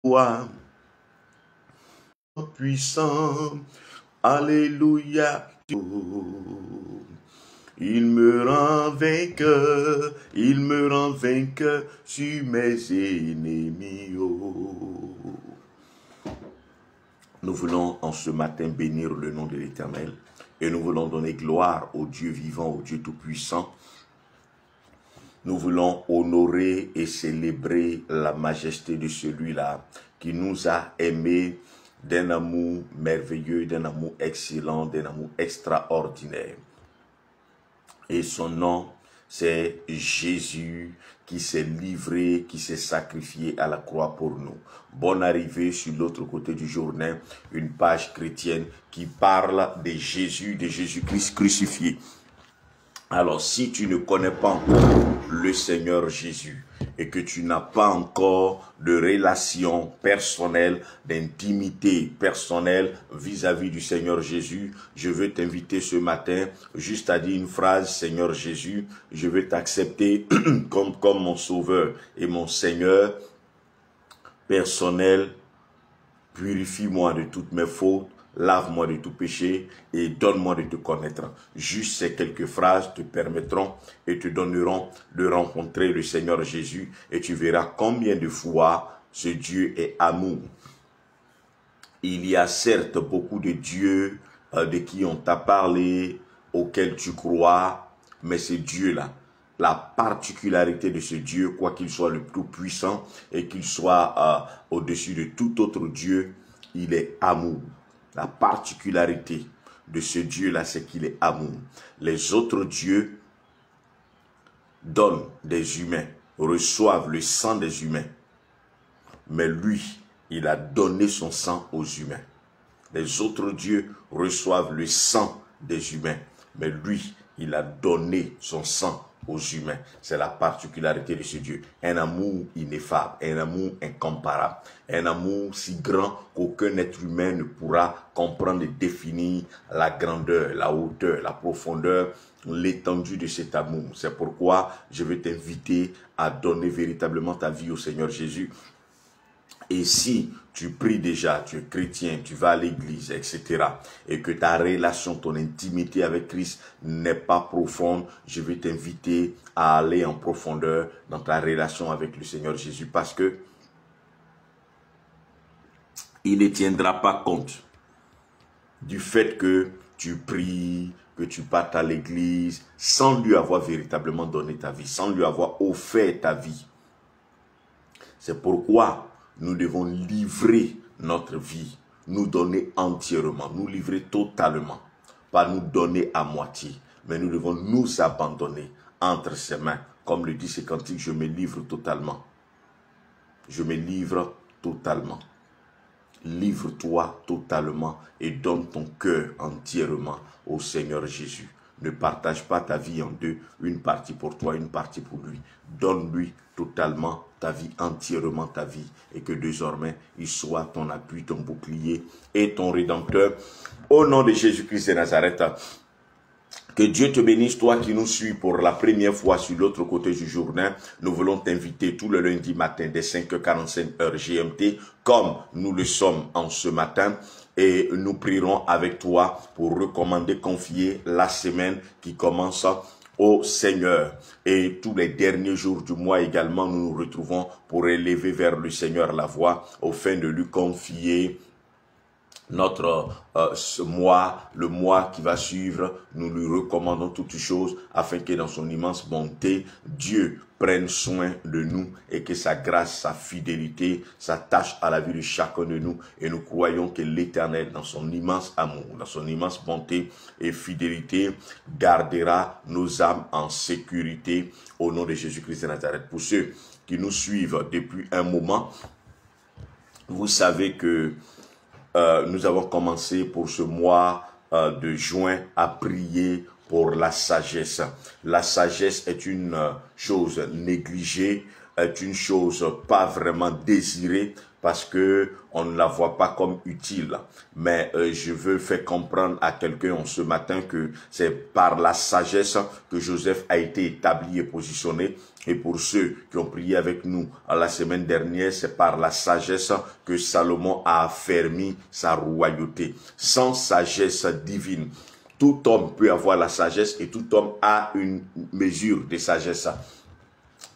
Toi, puissant, alléluia. Il me rend vainqueur sur mes ennemis. Nous voulons en ce matin bénir le nom de l'Éternel et nous voulons donner gloire au Dieu vivant, au Dieu tout-puissant. Nous voulons honorer et célébrer la majesté de celui-là qui nous a aimés d'un amour merveilleux, d'un amour excellent, d'un amour extraordinaire. Et son nom, c'est Jésus qui s'est livré, qui s'est sacrifié à la croix pour nous. Bonne arrivée sur l'autre côté du journal, une page chrétienne qui parle de Jésus-Christ crucifié. Alors, si tu ne connais pas encore le Seigneur Jésus et que tu n'as pas encore de relation personnelle, d'intimité personnelle vis-à-vis du Seigneur Jésus, je veux t'inviter ce matin juste à dire une phrase: Seigneur Jésus, je veux t'accepter comme mon Sauveur et mon Seigneur personnel. Purifie-moi de toutes mes fautes. Lave-moi de tout péché et donne-moi de te connaître. Juste ces quelques phrases te permettront et te donneront de rencontrer le Seigneur Jésus et tu verras combien de fois ce Dieu est amour. Il y a certes beaucoup de dieux de qui on t'a parlé, auxquels tu crois, mais ce Dieu-là, la particularité de ce Dieu, quoi qu'il soit le plus puissant et qu'il soit au-dessus de tout autre Dieu, il est amour. La particularité de ce Dieu-là, c'est qu'il est amour. Les autres dieux donnent des humains, reçoivent le sang des humains. Mais lui, il a donné son sang aux humains. Les autres dieux reçoivent le sang des humains. Mais lui, il a donné son sang aux humains. C'est la particularité de ce Dieu. Un amour ineffable, un amour incomparable, un amour si grand qu'aucun être humain ne pourra comprendre et définir la grandeur, la hauteur, la profondeur, l'étendue de cet amour. C'est pourquoi je vais t'inviter à donner véritablement ta vie au Seigneur Jésus. Et si tu pries déjà, tu es chrétien, tu vas à l'église, etc., et que ta relation, ton intimité avec Christ n'est pas profonde, je vais t'inviter à aller en profondeur dans ta relation avec le Seigneur Jésus, parce que il ne tiendra pas compte du fait que tu pries, que tu partes à l'église, sans lui avoir véritablement donné ta vie, sans lui avoir offert ta vie. C'est pourquoi nous devons livrer notre vie, nous donner entièrement, nous livrer totalement, pas nous donner à moitié, mais nous devons nous abandonner entre ses mains. Comme le dit ce cantique, je me livre totalement. Je me livre totalement. Livre-toi totalement et donne ton cœur entièrement au Seigneur Jésus. Ne partage pas ta vie en deux, une partie pour toi, une partie pour lui. Donne-lui totalement ta vie, entièrement ta vie, et que désormais, il soit ton appui, ton bouclier et ton rédempteur. Au nom de Jésus-Christ de Nazareth, que Dieu te bénisse, toi qui nous suis pour la première fois sur l'autre côté du journal. Nous voulons t'inviter tout le lundi matin dès 5h45 heure GMT, comme nous le sommes en ce matin. Et nous prierons avec toi pour recommander, confier la semaine qui commence au Seigneur. Et tous les derniers jours du mois également, nous nous retrouvons pour élever vers le Seigneur la voix, afin de lui confier notre ce mois, le mois qui va suivre. Nous lui recommandons toutes choses afin que dans son immense bonté, Dieu prenne soin de nous et que sa grâce, sa fidélité s'attache à la vie de chacun de nous. Et nous croyons que l'Éternel, dans son immense amour, dans son immense bonté et fidélité, gardera nos âmes en sécurité au nom de Jésus-Christ de Nazareth. Pour ceux qui nous suivent depuis un moment, vous savez que nous avons commencé pour ce mois de juin à prier pour la sagesse. La sagesse est une chose négligée, est une chose pas vraiment désirée parce que on ne la voit pas comme utile. Mais je veux faire comprendre à quelqu'un ce matin que c'est par la sagesse que Joseph a été établi et positionné. Et pour ceux qui ont prié avec nous la semaine dernière, c'est par la sagesse que Salomon a affermi sa royauté. Sans sagesse divine, tout homme peut avoir la sagesse et tout homme a une mesure de sagesse.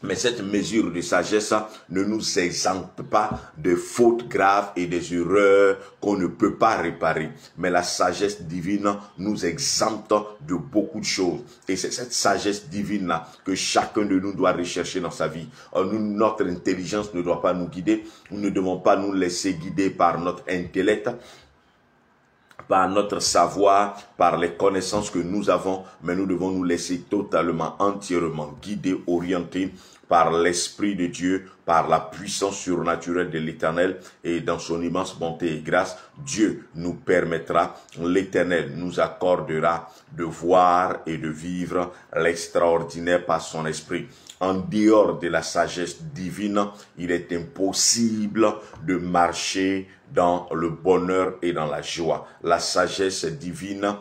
Mais cette mesure de sagesse ne nous exempte pas de fautes graves et des erreurs qu'on ne peut pas réparer. Mais la sagesse divine nous exempte de beaucoup de choses. Et c'est cette sagesse divine-là que chacun de nous doit rechercher dans sa vie. Notre intelligence ne doit pas nous guider. Nous ne devons pas nous laisser guider par notre intellect, par notre savoir, par les connaissances que nous avons, mais nous devons nous laisser totalement, entièrement guider, orienter par l'Esprit de Dieu, par la puissance surnaturelle de l'Éternel, et dans son immense bonté et grâce, Dieu nous permettra, l'Éternel nous accordera de voir et de vivre l'extraordinaire par son Esprit. En dehors de la sagesse divine, il est impossible de marcher dans le bonheur et dans la joie. La sagesse divine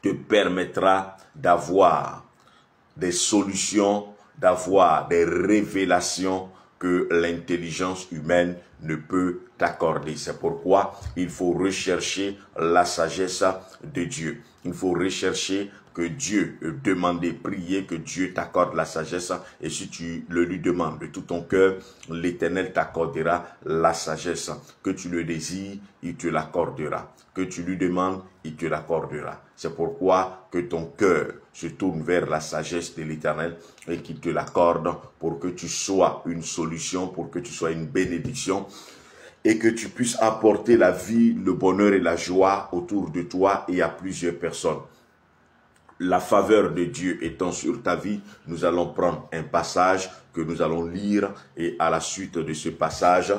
te permettra d'avoir des solutions, d'avoir des révélations que l'intelligence humaine ne peut t'accorder. C'est pourquoi il faut rechercher la sagesse de Dieu. Il faut rechercher que Dieu, demander, prier que Dieu t'accorde la sagesse. Et si tu le lui demandes de tout ton cœur, l'Éternel t'accordera la sagesse. Que tu le désires, il te l'accordera. Que tu lui demandes, il te l'accordera. C'est pourquoi que ton cœur se tourne vers la sagesse de l'Éternel et qu'il te l'accorde pour que tu sois une solution, pour que tu sois une bénédiction et que tu puisses apporter la vie, le bonheur et la joie autour de toi et à plusieurs personnes. La faveur de Dieu étant sur ta vie, nous allons prendre un passage que nous allons lire et à la suite de ce passage,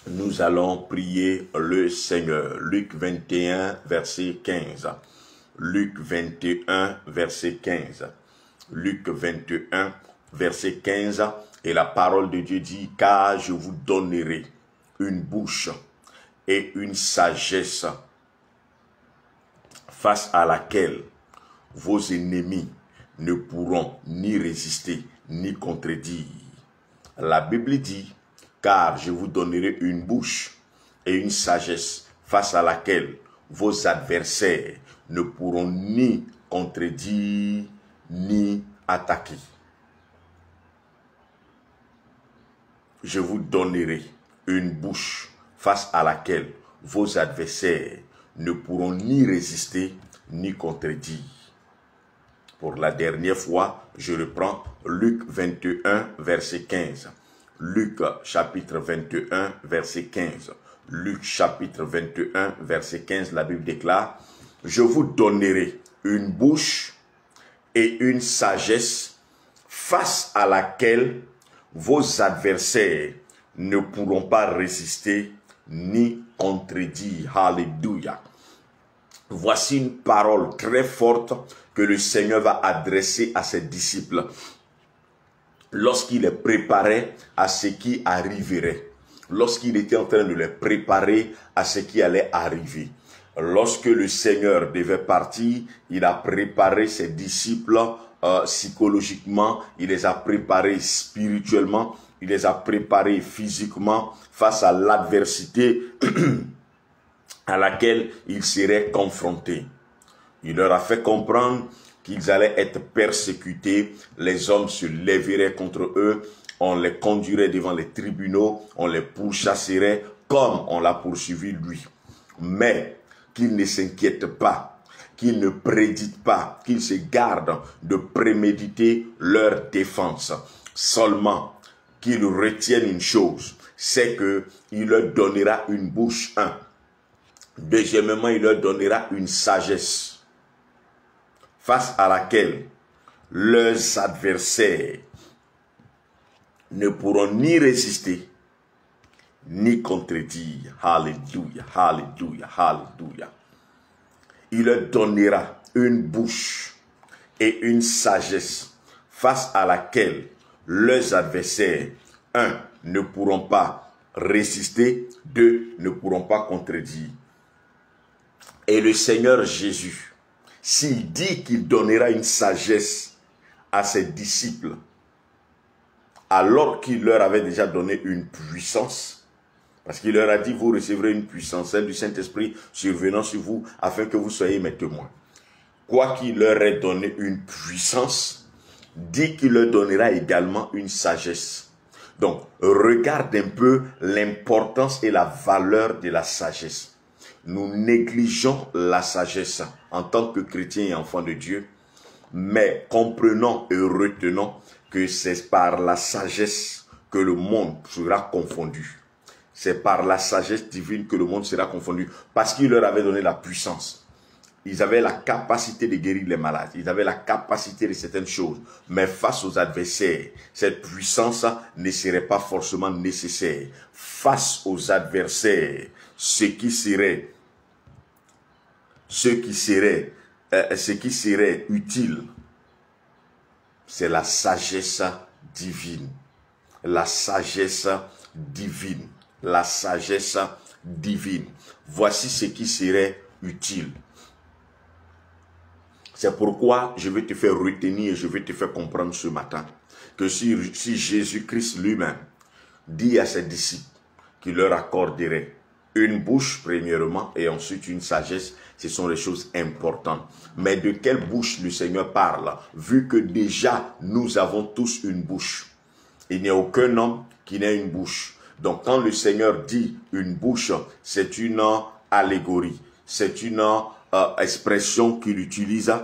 nous allons prier le Seigneur. Luc 21, verset 15. Luc 21, verset 15. Luc 21, verset 15. Et la parole de Dieu dit, « Car je vous donnerai une bouche et une sagesse face à laquelle vos ennemis ne pourront ni résister, ni contredire. » La Bible dit, « Car je vous donnerai une bouche et une sagesse face à laquelle vos adversaires ne pourront ni contredire, ni attaquer. » Je vous donnerai une bouche face à laquelle vos adversaires ne pourront ni résister, ni contredire. Pour la dernière fois, je reprends Luc 21, verset 15. Luc chapitre 21, verset 15. Luc chapitre 21, verset 15, la Bible déclare, « Je vous donnerai une bouche et une sagesse face à laquelle vos adversaires ne pourront pas résister ni contredire. » Alléluia. Voici une parole très forte que le Seigneur va adresser à ses disciples lorsqu'il les préparait à ce qui arriverait, lorsqu'il était en train de les préparer à ce qui allait arriver. Lorsque le Seigneur devait partir, il a préparé ses disciples psychologiquement, il les a préparés spirituellement, il les a préparés physiquement face à l'adversité à laquelle ils seraient confrontés. Il leur a fait comprendre qu'ils allaient être persécutés, les hommes se lèveraient contre eux, on les conduirait devant les tribunaux, on les pourchasserait comme on l'a poursuivi lui. Mais qu'ils ne s'inquiètent pas, qu'ils ne préditent pas, qu'ils se gardent de préméditer leur défense. Seulement qu'ils retiennent une chose, c'est qu'il leur donnera une bouche, un. Deuxièmement, il leur donnera une sagesse face à laquelle leurs adversaires ne pourront ni résister, ni contredire. Alléluia, alléluia, alléluia. Il leur donnera une bouche et une sagesse face à laquelle leurs adversaires, un, ne pourront pas résister, deux, ne pourront pas contredire. Et le Seigneur Jésus, s'il dit qu'il donnera une sagesse à ses disciples, alors qu'il leur avait déjà donné une puissance, parce qu'il leur a dit, vous recevrez une puissance, celle du Saint-Esprit survenant sur vous, afin que vous soyez mes témoins. Quoi qu'il leur ait donné une puissance, dit qu'il leur donnera également une sagesse. Donc, regarde un peu l'importance et la valeur de la sagesse. Nous négligeons la sagesse en tant que chrétiens et enfants de Dieu, mais comprenons et retenons que c'est par la sagesse que le monde sera confondu. C'est par la sagesse divine que le monde sera confondu, parce qu'il leur avait donné la puissance. Ils avaient la capacité de guérir les malades, ils avaient la capacité de certaines choses, mais face aux adversaires, cette puissance ne serait pas forcément nécessaire. Face aux adversaires, ce qui serait utile, c'est la sagesse divine. La sagesse divine. La sagesse divine. Voici ce qui serait utile. C'est pourquoi je vais te faire retenir et je vais te faire comprendre ce matin que si Jésus-Christ lui-même dit à ses disciples qu'il leur accorderait une bouche premièrement et ensuite une sagesse, ce sont les choses importantes. Mais de quelle bouche le Seigneur parle, vu que déjà nous avons tous une bouche? Il n'y a aucun homme qui n'ait une bouche. Donc quand le Seigneur dit une bouche, c'est une allégorie, c'est une expression qu'il utilise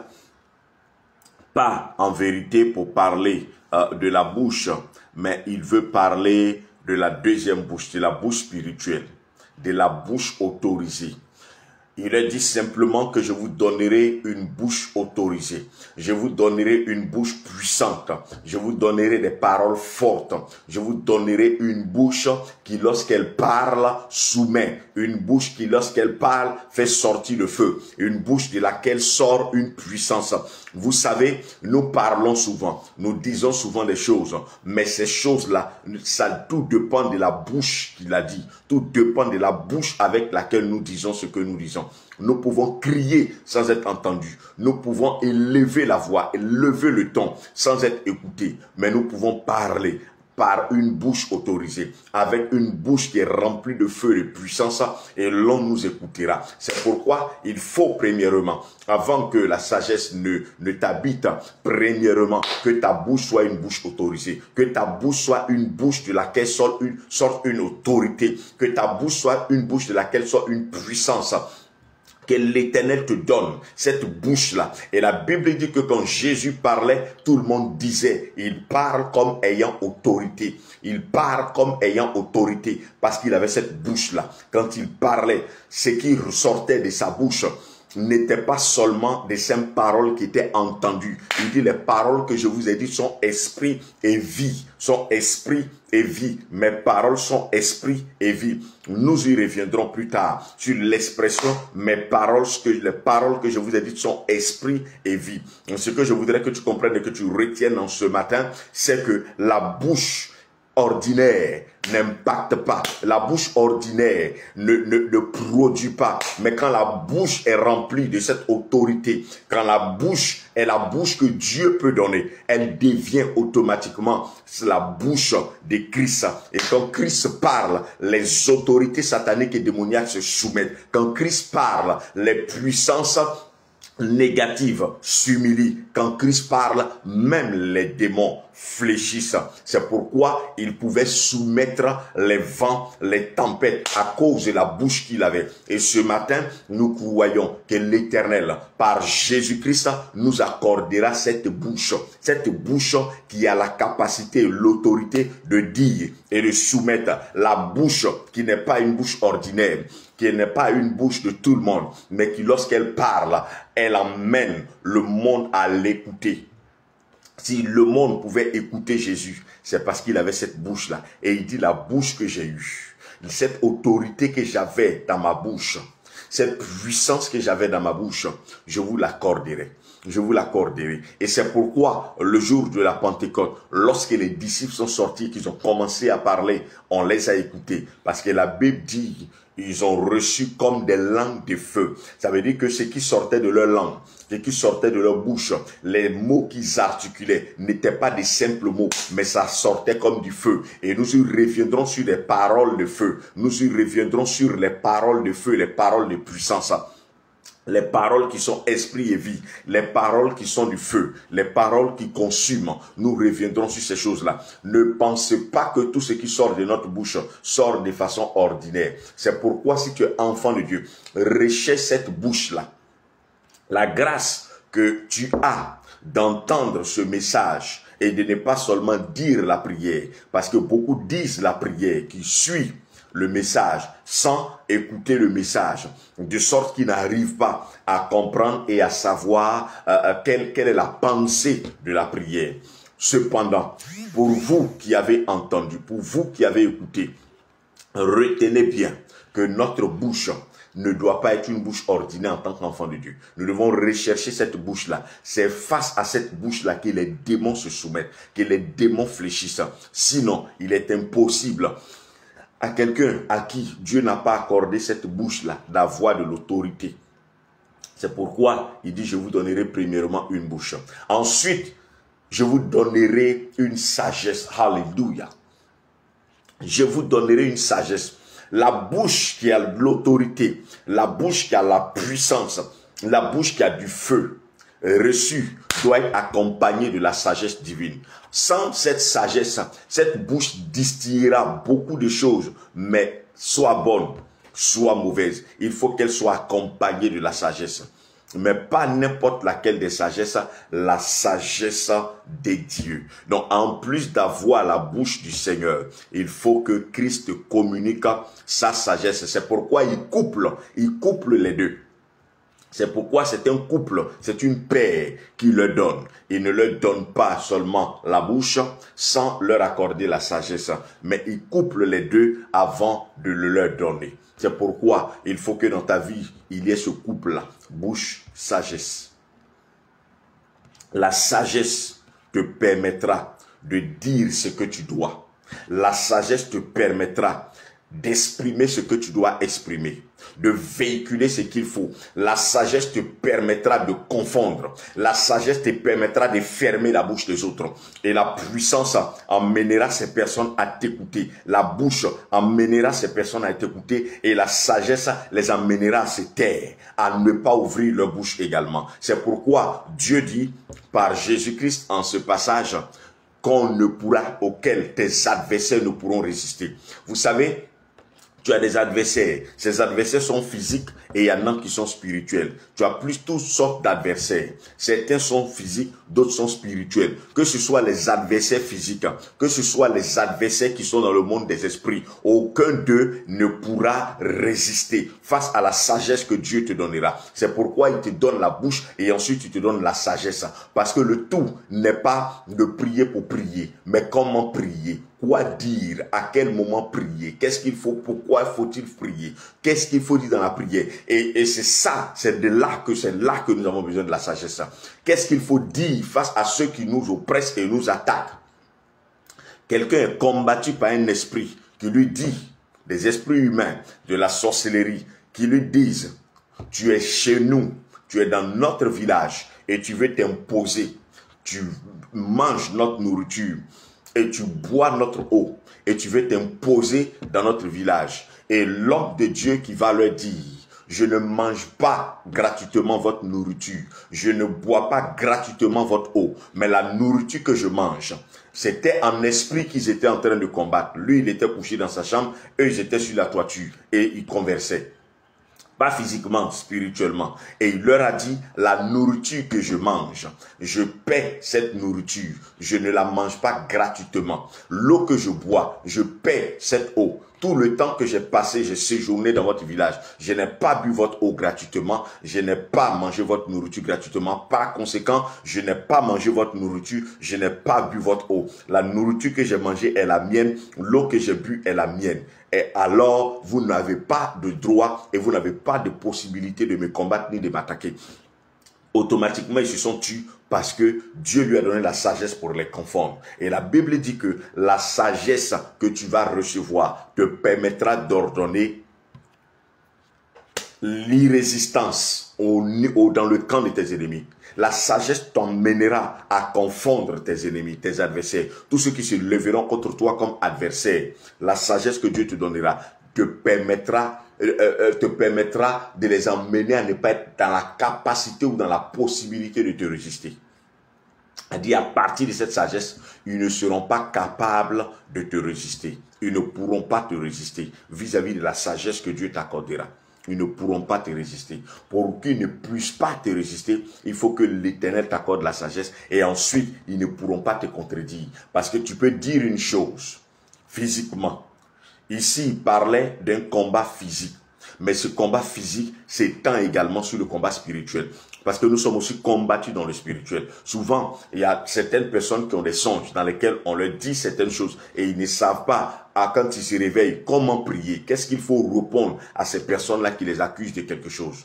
pas en vérité pour parler de la bouche, mais il veut parler de la deuxième bouche, de la bouche spirituelle, de la bouche autorisée. Il a dit simplement que je vous donnerai une bouche autorisée. Je vous donnerai une bouche puissante. Je vous donnerai des paroles fortes. Je vous donnerai une bouche qui, lorsqu'elle parle, soumet. Une bouche qui, lorsqu'elle parle, fait sortir le feu. Une bouche de laquelle sort une puissance. Vous savez, nous parlons souvent. Nous disons souvent des choses. Mais ces choses-là, tout dépend de la bouche qu'il a dit. Tout dépend de la bouche avec laquelle nous disons ce que nous disons. Nous pouvons crier sans être entendus. Nous pouvons élever la voix, élever le ton sans être écoutés. Mais nous pouvons parler par une bouche autorisée, avec une bouche qui est remplie de feu et de puissance, et l'on nous écoutera. C'est pourquoi il faut premièrement, avant que la sagesse ne t'habite, premièrement, que ta bouche soit une bouche autorisée, que ta bouche soit une bouche de laquelle sorte une autorité, que ta bouche soit une bouche de laquelle sort une puissance, que l'Éternel te donne, cette bouche-là. Et la Bible dit que quand Jésus parlait, tout le monde disait, il parle comme ayant autorité. Il parle comme ayant autorité, parce qu'il avait cette bouche-là. Quand il parlait, ce qui ressortait de sa bouche n'était pas seulement des simples paroles qui étaient entendues. Il dit, les paroles que je vous ai dites sont esprit et vie. Sont esprit et vie. Mes paroles sont esprit et vie. Nous y reviendrons plus tard sur l'expression les paroles que je vous ai dites sont esprit et vie. Donc, ce que je voudrais que tu comprennes et que tu retiennes en ce matin, c'est que la bouche ordinaire n'impacte pas. La bouche ordinaire ne produit pas. Mais quand la bouche est remplie de cette autorité, quand la bouche est la bouche que Dieu peut donner, elle devient automatiquement la bouche de Christ. Et quand Christ parle, les autorités sataniques et démoniaques se soumettent. Quand Christ parle, les puissances négatives s'humilient. Quand Christ parle, même les démons fléchissent. C'est pourquoi il pouvait soumettre les vents, les tempêtes à cause de la bouche qu'il avait. Et ce matin, nous croyons que l'Éternel, par Jésus-Christ, nous accordera cette bouche qui a la capacité et l'autorité de dire et de soumettre. La bouche qui n'est pas une bouche ordinaire, qui n'est pas une bouche de tout le monde, mais qui, lorsqu'elle parle, elle emmène le monde à l'écouter. Si le monde pouvait écouter Jésus, c'est parce qu'il avait cette bouche-là. Et il dit, la bouche que j'ai eue, cette autorité que j'avais dans ma bouche, cette puissance que j'avais dans ma bouche, je vous l'accorderai. je vous l'accorderai. Et c'est pourquoi le jour de la Pentecôte, lorsque les disciples sont sortis, qu'ils ont commencé à parler, on les a écoutés. Parce que la Bible dit, ils ont reçu comme des langues de feu. Ça veut dire que ce qui sortait de leur langue, ce qui sortait de leur bouche, les mots qu'ils articulaient n'étaient pas des simples mots, mais ça sortait comme du feu. Et nous y reviendrons sur les paroles de feu. Nous y reviendrons sur les paroles de feu, les paroles de puissance. Les paroles qui sont esprit et vie, les paroles qui sont du feu, les paroles qui consument. Nous reviendrons sur ces choses-là. Ne pensez pas que tout ce qui sort de notre bouche sort de façon ordinaire. C'est pourquoi si tu es enfant de Dieu, recherche cette bouche-là. La grâce que tu as d'entendre ce message et de ne pas seulement dire la prière, parce que beaucoup disent la prière qui suit le message sans écouter le message, de sorte qu'ils n'arrivent pas à comprendre et à savoir quelle est la pensée de la prière. Cependant, pour vous qui avez entendu, pour vous qui avez écouté, retenez bien que notre bouche ne doit pas être une bouche ordinaire en tant qu'enfant de Dieu. Nous devons rechercher cette bouche-là. C'est face à cette bouche-là que les démons se soumettent, que les démons fléchissent. Sinon, il est impossible à quelqu'un à qui Dieu n'a pas accordé cette bouche-là d'avoir de l'autorité. C'est pourquoi il dit, je vous donnerai premièrement une bouche. Ensuite, je vous donnerai une sagesse. Alléluia. Je vous donnerai une sagesse. La bouche qui a l'autorité, la bouche qui a la puissance, la bouche qui a du feu reçu doit être accompagnée de la sagesse divine. Sans cette sagesse, cette bouche distillera beaucoup de choses, mais soit bonne, soit mauvaise. Il faut qu'elle soit accompagnée de la sagesse. Mais pas n'importe laquelle des sagesses, la sagesse des dieux. Donc, en plus d'avoir la bouche du Seigneur, il faut que Christ communique sa sagesse. C'est pourquoi il couple les deux. C'est pourquoi c'est un couple, c'est une paire qui leur donne. Il ne leur donne pas seulement la bouche sans leur accorder la sagesse, mais il couple les deux avant de le leur donner. C'est pourquoi il faut que dans ta vie, il y ait ce couple-là, bouche-sagesse. La sagesse te permettra de dire ce que tu dois. La sagesse te permettra d'exprimer ce que tu dois exprimer, de véhiculer ce qu'il faut. La sagesse te permettra de confondre. La sagesse te permettra de fermer la bouche des autres. Et la puissance emmènera ces personnes à t'écouter. La bouche emmènera ces personnes à t'écouter. Et la sagesse les emmènera à se taire, à ne pas ouvrir leur bouche également. C'est pourquoi Dieu dit par Jésus-Christ en ce passage auquel tes adversaires ne pourront résister. Vous savez, tu as des adversaires. Ces adversaires sont physiques et il y en a qui sont spirituels. Tu as plus toutes sortes d'adversaires. Certains sont physiques, d'autres sont spirituels. Que ce soit les adversaires physiques, que ce soit les adversaires qui sont dans le monde des esprits, aucun d'eux ne pourra résister face à la sagesse que Dieu te donnera. C'est pourquoi il te donne la bouche et ensuite il te donne la sagesse. Parce que le tout n'est pas de prier pour prier, mais comment prier. Quoi dire, à quel moment prier, qu'est-ce qu'il faut, pourquoi faut-il prier, qu'est-ce qu'il faut dire dans la prière. Et c'est ça, c'est là que nous avons besoin de la sagesse. Qu'est-ce qu'il faut dire face à ceux qui nous oppressent et nous attaquent. Quelqu'un est combattu par un esprit qui lui dit, des esprits humains, de la sorcellerie, qui lui disent, tu es chez nous, tu es dans notre village et tu veux t'imposer, tu manges notre nourriture, et tu bois notre eau, et tu veux t'imposer dans notre village. Et l'homme de Dieu qui va leur dire, je ne mange pas gratuitement votre nourriture, je ne bois pas gratuitement votre eau, mais la nourriture que je mange, c'était en esprit qu'ils étaient en train de combattre. Lui, il était couché dans sa chambre, eux, ils étaient sur la toiture, et ils conversaient. Pas physiquement, spirituellement. Et il leur a dit, la nourriture que je mange, je paie cette nourriture. Je ne la mange pas gratuitement. L'eau que je bois, je paie cette eau. Tout le temps que j'ai passé, j'ai séjourné dans votre village. Je n'ai pas bu votre eau gratuitement. Je n'ai pas mangé votre nourriture gratuitement. Par conséquent, je n'ai pas mangé votre nourriture. Je n'ai pas bu votre eau. La nourriture que j'ai mangée est la mienne. L'eau que j'ai bu est la mienne. Et alors, vous n'avez pas de droit et vous n'avez pas de possibilité de me combattre ni de m'attaquer. automatiquement ils se sont tus parce que Dieu lui a donné la sagesse pour les confondre. Et la Bible dit que la sagesse que tu vas recevoir te permettra d'ordonner l'irrésistance dans le camp de tes ennemis. La sagesse t'emmènera à confondre tes ennemis, tes adversaires, tous ceux qui se leveront contre toi comme adversaires. La sagesse que Dieu te donnera te permettra de les emmener à ne pas être dans la capacité ou dans la possibilité de te résister. C'est-à-dire, à partir de cette sagesse, ils ne seront pas capables de te résister. Ils ne pourront pas te résister vis-à-vis de la sagesse que Dieu t'accordera. Ils ne pourront pas te résister. Pour qu'ils ne puissent pas te résister, il faut que l'Éternel t'accorde la sagesse et ensuite, ils ne pourront pas te contredire. Parce que tu peux dire une chose physiquement. Ici, il parlait d'un combat physique. Mais ce combat physique s'étend également sur le combat spirituel. Parce que nous sommes aussi combattus dans le spirituel. Souvent, il y a certaines personnes qui ont des songes dans lesquels on leur dit certaines choses et ils ne savent pas, quand ils se réveillent, comment prier. Qu'est-ce qu'il faut répondre à ces personnes-là qui les accusent de quelque chose.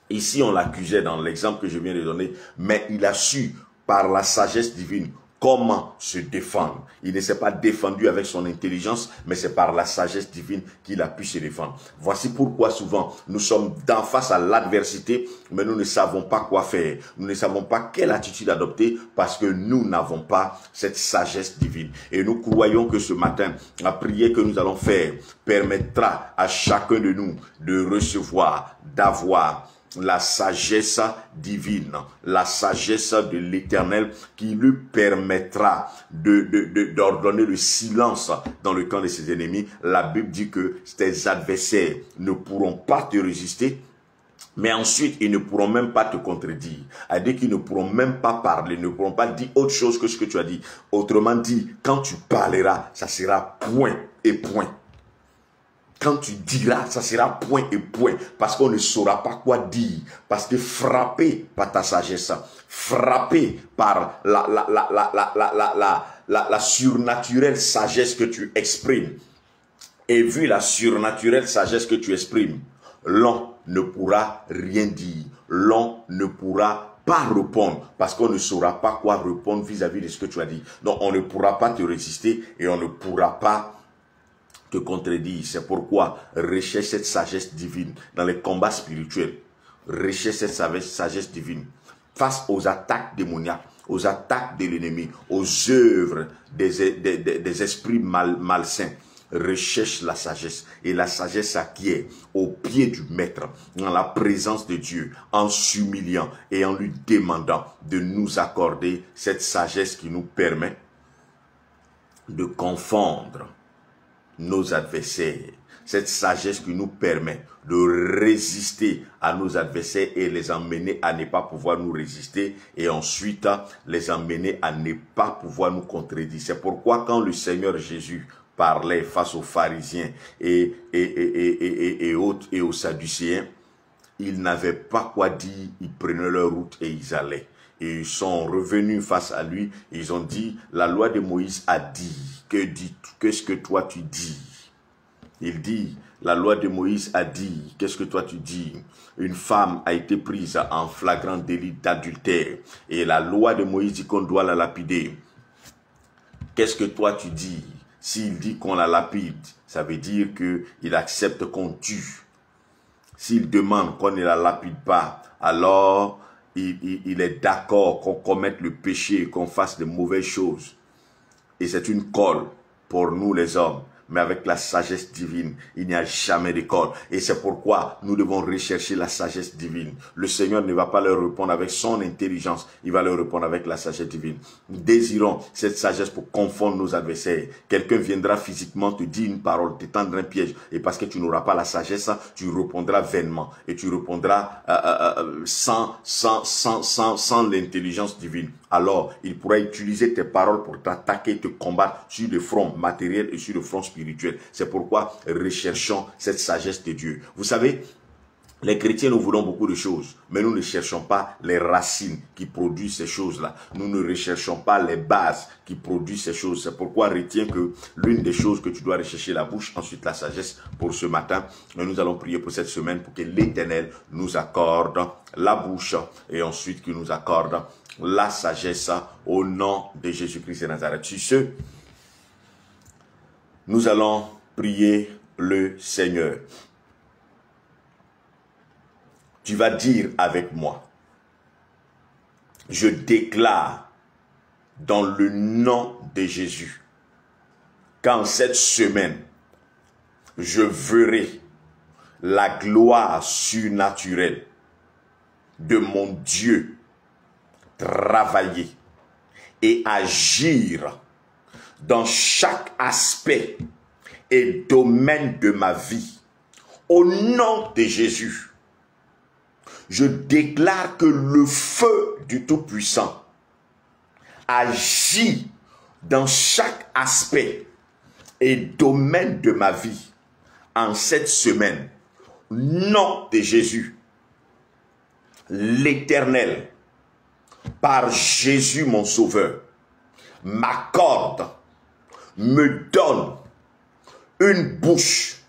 Ici, on l'accusait dans l'exemple que je viens de donner, mais il a su, par la sagesse divine, comment se défendre. Il ne s'est pas défendu avec son intelligence, mais c'est par la sagesse divine qu'il a pu se défendre. Voici pourquoi souvent nous sommes face à l'adversité, mais nous ne savons pas quoi faire. Nous ne savons pas quelle attitude adopter parce que nous n'avons pas cette sagesse divine. Et nous croyons que ce matin, la prière que nous allons faire permettra à chacun de nous de recevoir, d'avoir la sagesse divine, la sagesse de l'Éternel qui lui permettra d'ordonner le silence dans le camp de ses ennemis. La Bible dit que tes adversaires ne pourront pas te résister, mais ensuite, ils ne pourront même pas te contredire. C'est-à-dire qu'ils ne pourront même pas parler, ne pourront pas dire autre chose que ce que tu as dit. Autrement dit, quand tu parleras, ça sera point et point. Quand tu diras, ça sera point et point, parce qu'on ne saura pas quoi dire, parce que frappé par ta sagesse, frappé par la surnaturelle sagesse que tu exprimes, et vu la surnaturelle sagesse que tu exprimes, l'on ne pourra rien dire, l'on ne pourra pas répondre, parce qu'on ne saura pas quoi répondre vis-à-vis de ce que tu as dit. Donc on ne pourra pas te résister et on ne pourra pas te contredire. C'est pourquoi recherche cette sagesse divine dans les combats spirituels. Recherche cette sagesse divine face aux attaques démoniaques, aux attaques de l'ennemi, aux œuvres des esprits malsains. Recherche la sagesse et la sagesse s'acquiert au pied du maître, dans la présence de Dieu, en s'humiliant et en lui demandant de nous accorder cette sagesse qui nous permet de confondre nos adversaires, cette sagesse qui nous permet de résister à nos adversaires et les emmener à ne pas pouvoir nous résister et ensuite les emmener à ne pas pouvoir nous contredire. C'est pourquoi quand le Seigneur Jésus parlait face aux pharisiens et aux sadducéens, ils n'avaient pas quoi dire, ils prenaient leur route et ils allaient. Et ils sont revenus face à lui, ils ont dit, la loi de Moïse a dit, qu'est-ce que toi tu dis? Il dit, la loi de Moïse a dit, qu'est-ce que toi tu dis? Une femme a été prise en flagrant délit d'adultère, et la loi de Moïse dit qu'on doit la lapider. Qu'est-ce que toi tu dis? S'il dit qu'on la lapide, ça veut dire qu'il accepte qu'on tue. S'il demande qu'on ne la lapide pas, alors il est d'accord qu'on commette le péché, qu'on fasse de mauvaises choses. Et c'est une colle pour nous les hommes. Mais avec la sagesse divine, il n'y a jamais de colle. Et c'est pourquoi nous devons rechercher la sagesse divine. Le Seigneur ne va pas leur répondre avec son intelligence, il va leur répondre avec la sagesse divine. Nous désirons cette sagesse pour confondre nos adversaires. Quelqu'un viendra physiquement te dire une parole, t'étendre un piège. Et parce que tu n'auras pas la sagesse, tu répondras vainement. Et tu répondras sans l'intelligence divine. Alors, il pourra utiliser tes paroles pour t'attaquer, te combattre sur le front matériel et sur le front spirituel. C'est pourquoi recherchons cette sagesse de Dieu. Vous savez, Les chrétiens, nous voulons beaucoup de choses, mais nous ne cherchons pas les racines qui produisent ces choses-là. Nous ne recherchons pas les bases qui produisent ces choses. C'est pourquoi retiens que l'une des choses que tu dois rechercher, la bouche, ensuite la sagesse pour ce matin. Et nous allons prier pour cette semaine pour que l'Éternel nous accorde la bouche et ensuite qu'il nous accorde la sagesse au nom de Jésus-Christ de Nazareth. Sur ce, nous allons prier le Seigneur. Tu vas dire avec moi, je déclare dans le nom de Jésus qu'en cette semaine, je verrai la gloire surnaturelle de mon Dieu travailler et agir dans chaque aspect et domaine de ma vie. Au nom de Jésus, je déclare que le feu du Tout-Puissant agit dans chaque aspect et domaine de ma vie en cette semaine. Au nom de Jésus, l'Éternel, par Jésus mon Sauveur, m'accorde, me donne une bouche,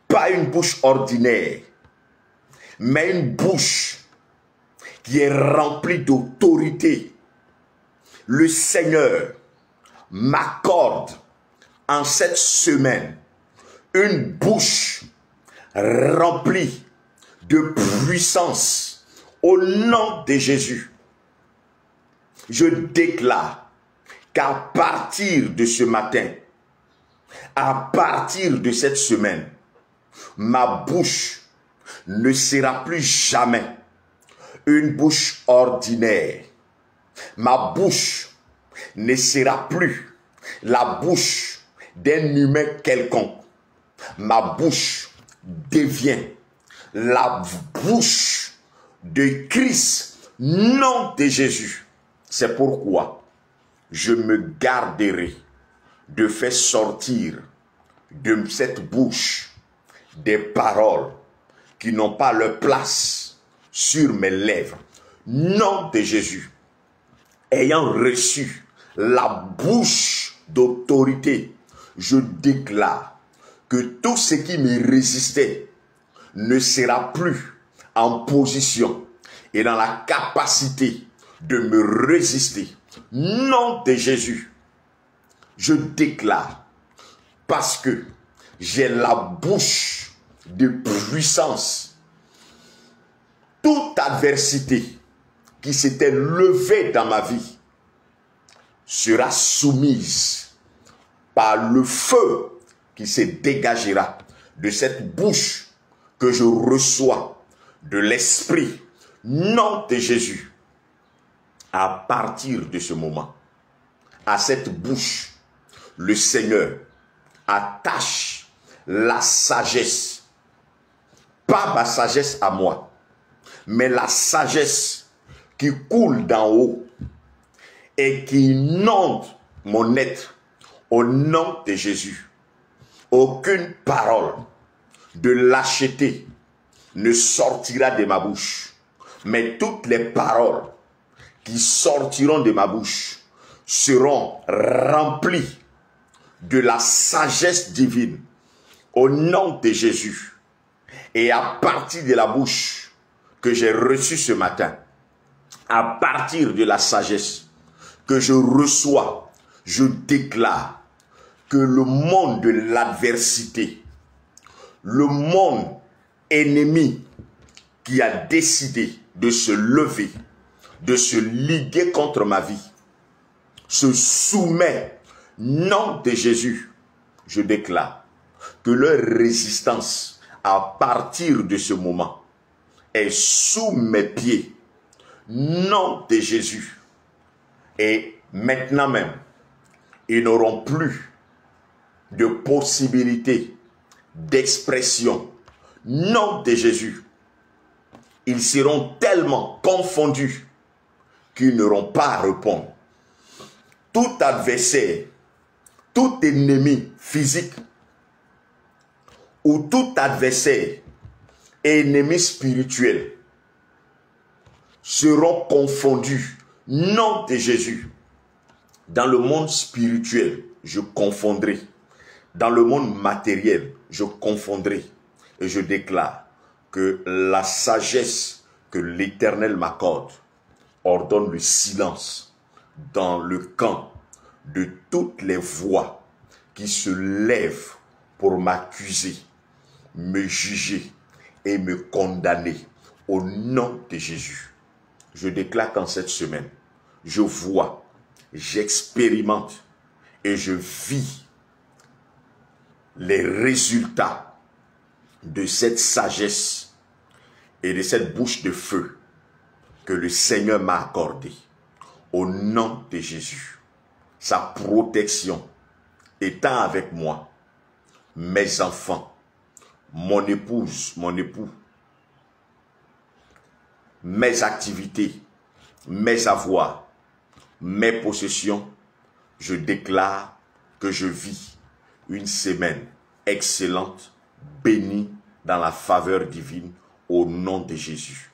pas une bouche ordinaire, mais une bouche qui est remplie d'autorité. Le Seigneur m'accorde en cette semaine une bouche remplie de puissance au nom de Jésus. Je déclare qu'à partir de ce matin, à partir de cette semaine, ma bouche ne sera plus jamais une bouche ordinaire. Ma bouche ne sera plus la bouche d'un humain quelconque. Ma bouche devient la bouche de Christ, nom de Jésus. C'est pourquoi je me garderai de faire sortir de cette bouche des paroles qui n'ont pas leur place sur mes lèvres. Nom de Jésus, ayant reçu la bouche d'autorité, je déclare que tout ce qui me résistait ne sera plus en position et dans la capacité de me résister. Nom de Jésus, je déclare, parce que j'ai la bouche de puissance, toute adversité qui s'était levée dans ma vie sera soumise par le feu qui se dégagera de cette bouche que je reçois de l'Esprit, nom de Jésus. À partir de ce moment, à cette bouche, le Seigneur attache la sagesse, pas ma sagesse à moi, mais la sagesse qui coule d'en haut et qui inonde mon être au nom de Jésus. Aucune parole de lâcheté ne sortira de ma bouche, mais toutes les paroles qui sortiront de ma bouche seront remplies de la sagesse divine au nom de Jésus. Et à partir de la bouche que j'ai reçue ce matin, à partir de la sagesse que je reçois, je déclare que le monde de l'adversité, le monde ennemi qui a décidé de se lever, de se liguer contre ma vie, se soumet, nom de Jésus. Je déclare que leur résistance à partir de ce moment est sous mes pieds, nom de Jésus. Et maintenant même, ils n'auront plus de possibilité d'expression, nom de Jésus. Ils seront tellement confondus qu'ils n'auront pas à répondre. Tout adversaire, tout ennemi physique ou tout adversaire ennemis spirituels seront confondus. Nom de Jésus. Dans le monde spirituel, je confondrai. Dans le monde matériel, je confondrai. Et je déclare que la sagesse que l'Éternel m'accorde ordonne le silence dans le camp de toutes les voix qui se lèvent pour m'accuser, me juger et me condamner au nom de Jésus. Je déclare qu'en cette semaine, je vois, j'expérimente et je vis les résultats de cette sagesse et de cette bouche de feu que le Seigneur m'a accordée. Au nom de Jésus, sa protection étant avec moi, mes enfants, mon épouse, mon époux, mes activités, mes avoirs, mes possessions, je déclare que je vis une semaine excellente, bénie dans la faveur divine, au nom de Jésus.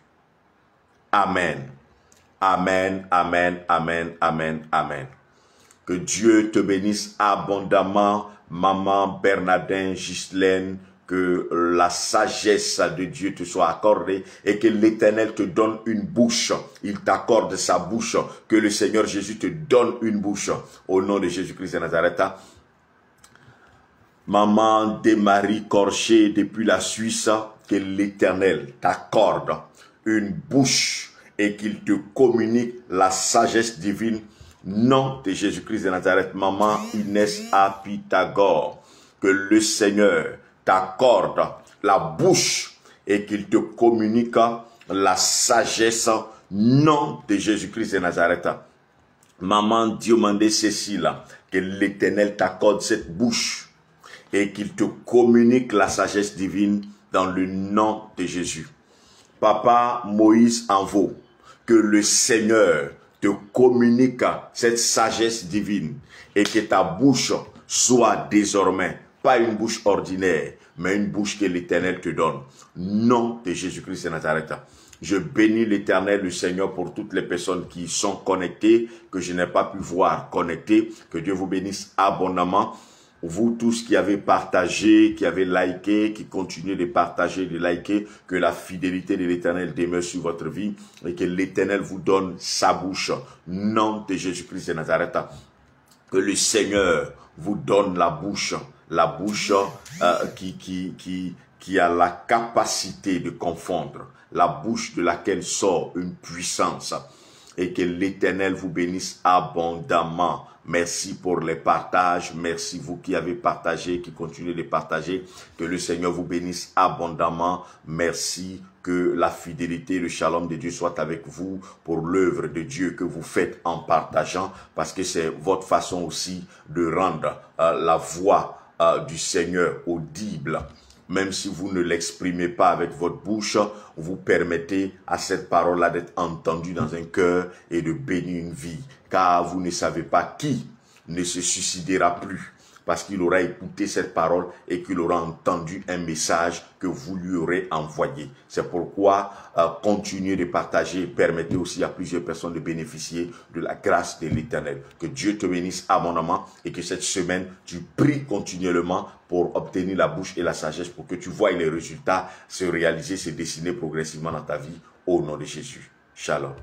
Amen. Amen, amen, amen, amen, amen. Que Dieu te bénisse abondamment, maman Bernardin, Ghislaine, que la sagesse de Dieu te soit accordée et que l'Éternel te donne une bouche. Il t'accorde sa bouche. Que le Seigneur Jésus te donne une bouche. Au nom de Jésus-Christ de Nazareth. Maman Desmarie Corché depuis la Suisse, que l'Éternel t'accorde une bouche et qu'il te communique la sagesse divine. Nom de Jésus-Christ de Nazareth. Maman Inès à Pythagore, que le Seigneur t'accorde la bouche et qu'il te communique la sagesse. Nom de Jésus-Christ de Nazareth. Maman Diomandé Cécile, que l'Éternel t'accorde cette bouche et qu'il te communique la sagesse divine dans le nom de Jésus. Papa Moïse Envo, que le Seigneur te communique cette sagesse divine et que ta bouche soit désormais pas une bouche ordinaire, mais une bouche que l'Éternel te donne. Nom de Jésus-Christ de Nazareth. Je bénis l'Éternel, le Seigneur, pour toutes les personnes qui y sont connectées, que je n'ai pas pu voir connectées. Que Dieu vous bénisse abondamment. Vous tous qui avez partagé, qui avez liké, qui continuez de partager, de liker, que la fidélité de l'Éternel demeure sur votre vie et que l'Éternel vous donne sa bouche. Nom de Jésus-Christ de Nazareth. Que le Seigneur vous donne la bouche qui a la capacité de confondre, la bouche de laquelle sort une puissance, et que l'Éternel vous bénisse abondamment. Merci pour les partages, merci vous qui avez partagé, qui continuez de partager, que le Seigneur vous bénisse abondamment, merci, que la fidélité, le shalom de Dieu soit avec vous pour l'œuvre de Dieu que vous faites en partageant, parce que c'est votre façon aussi de rendre la voix du Seigneur audible. Même si vous ne l'exprimez pas avec votre bouche, vous permettez à cette parole-là d'être entendue dans un cœur et de bénir une vie. Car vous ne savez pas qui ne se suicidera plus parce qu'il aura écouté cette parole et qu'il aura entendu un message que vous lui aurez envoyé. C'est pourquoi continuez de partager, permettez aussi à plusieurs personnes de bénéficier de la grâce de l'Éternel. Que Dieu te bénisse abondamment et que cette semaine, tu pries continuellement pour obtenir la bouche et la sagesse pour que tu vois les résultats se réaliser, se dessiner progressivement dans ta vie au nom de Jésus. Shalom.